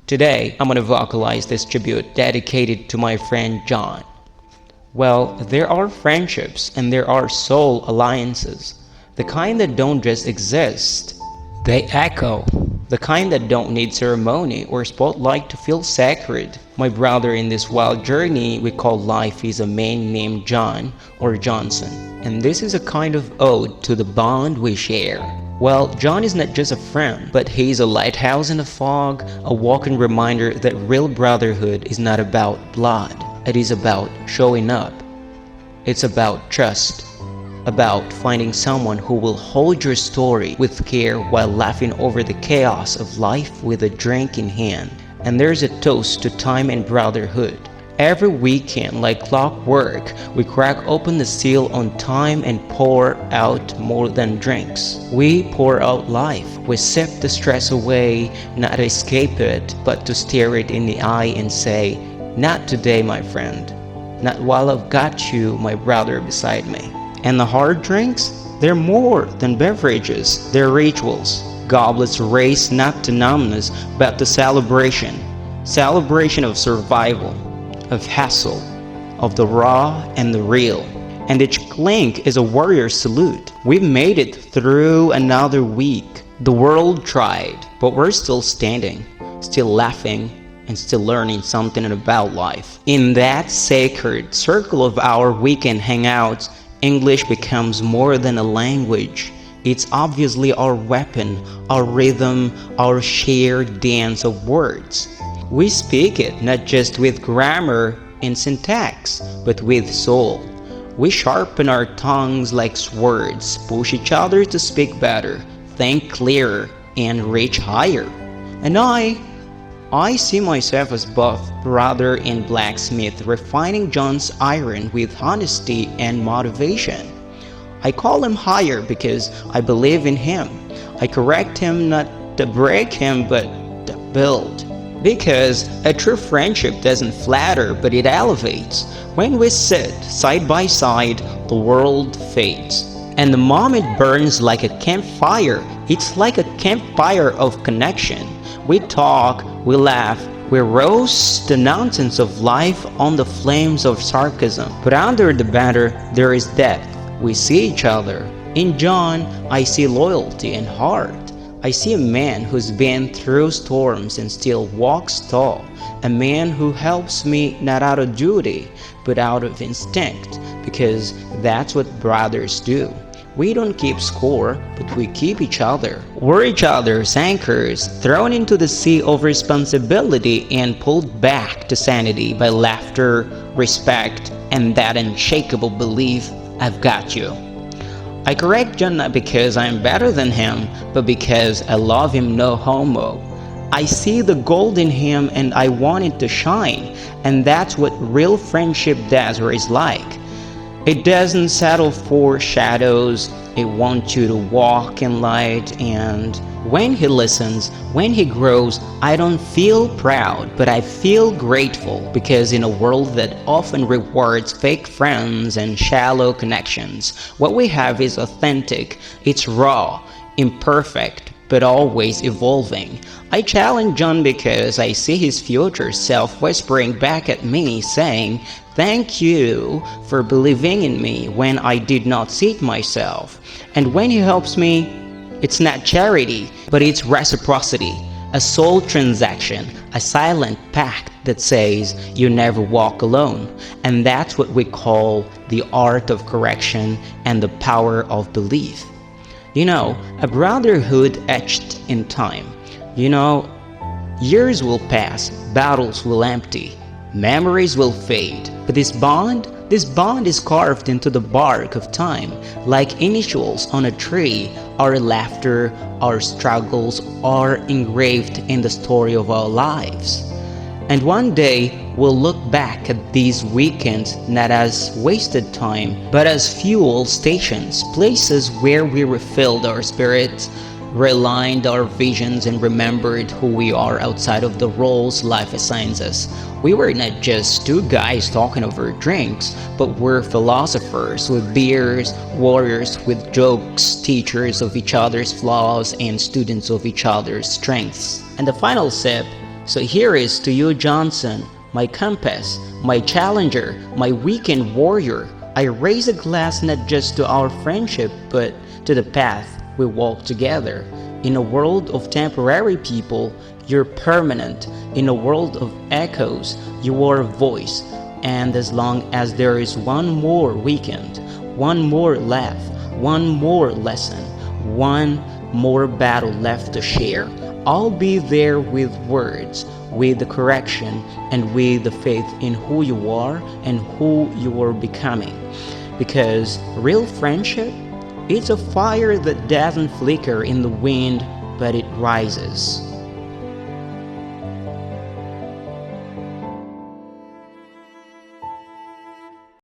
Today, I'm gonna vocalize this tribute dedicated to my friend John. Well, there are friendships and there are soul alliances. The kind that don't just exist, they echo. The kind that don't need ceremony or spotlight to feel sacred. My brother in this wild journey we call life is a man named John or Johnson. And this is a kind of ode to the bond we share. Well, John is not just a friend, but he's a lighthouse in the fog, a walking reminder that real brotherhood is not about blood. It is about showing up. It's about trust. About finding someone who will hold your story with care while laughing over the chaos of life with a drink in hand. And there's a toast to time and brotherhood. Every weekend, like clockwork, we crack open the seal on time and pour out more than drinks. We pour out life. We sip the stress away, not to escape it, but to stare it in the eye and say, "Not today, my friend. Not while I've got you, my brother, beside me." And the hard drinks? They're more than beverages. They're rituals. Goblets race not to numbness, but to celebration. Celebration of survival, of hustle, of the raw and the real. And each clink is a warrior salute. We've made it through another week. The world tried, but we're still standing, still laughing, and still learning something about life. In that sacred circle of our weekend hangouts, English becomes more than a language. It's obviously our weapon, our rhythm, our shared dance of words. We speak it not just with grammar and syntax, but with soul. We sharpen our tongues like swords, push each other to speak better, think clearer, and reach higher. And I see myself as both brother and blacksmith, refining John's iron with honesty and motivation. I call him higher because I believe in him. I correct him not to break him, but to build. Because a true friendship doesn't flatter, but it elevates. When we sit side by side, the world fades. And the moment burns like a campfire. It's like a campfire of connection. We talk, we laugh, we roast the nonsense of life on the flames of sarcasm. But under the banter, there is depth. We see each other. In John, I see loyalty and heart. I see a man who's been through storms and still walks tall. A man who helps me not out of duty, but out of instinct, because that's what brothers do. We don't keep score, but we keep each other. We're each other's anchors, thrown into the sea of responsibility and pulled back to sanity by laughter, respect, and that unshakable belief, I've got you. I correct John not because I'm better than him, but because I love him no homo. I see the gold in him and I want it to shine, and that's what real friendship does or is like. It doesn't settle for shadows, it wants you to walk in light, and when he listens, when he grows, I don't feel proud, but I feel grateful, because in a world that often rewards fake friends and shallow connections, what we have is authentic, it's raw, imperfect, but always evolving. I challenge John because I see his future self whispering back at me saying, "Thank you for believing in me when I did not see it myself." And when he helps me, it's not charity, but it's reciprocity, a soul transaction, a silent pact that says you never walk alone. And that's what we call the art of correction and the power of belief. You know, a brotherhood etched in time. You know, years will pass, battles will empty, memories will fade, but this bond is carved into the bark of time, like initials on a tree. Our laughter, our struggles are engraved in the story of our lives. And one day, we'll look back at these weekends not as wasted time, but as fuel stations, places where we refilled our spirits, realigned our visions, and remembered who we are outside of the roles life assigns us. We were not just two guys talking over drinks, but we're philosophers with beers, warriors with jokes, teachers of each other's flaws, and students of each other's strengths. And the final sip, So here is to you, Johnson, my compass, my challenger, my weekend warrior. I raise a glass not just to our friendship, but to the path we walk together. In a world of temporary people, you're permanent. In a world of echoes, you are a voice. And as long as there is one more weekend, one more laugh, one more lesson, one more battle left to share, I'll be there with words, with the correction, and with the faith in who you are and who you are becoming. Because real friendship, it's a fire that doesn't flicker in the wind, but it rises.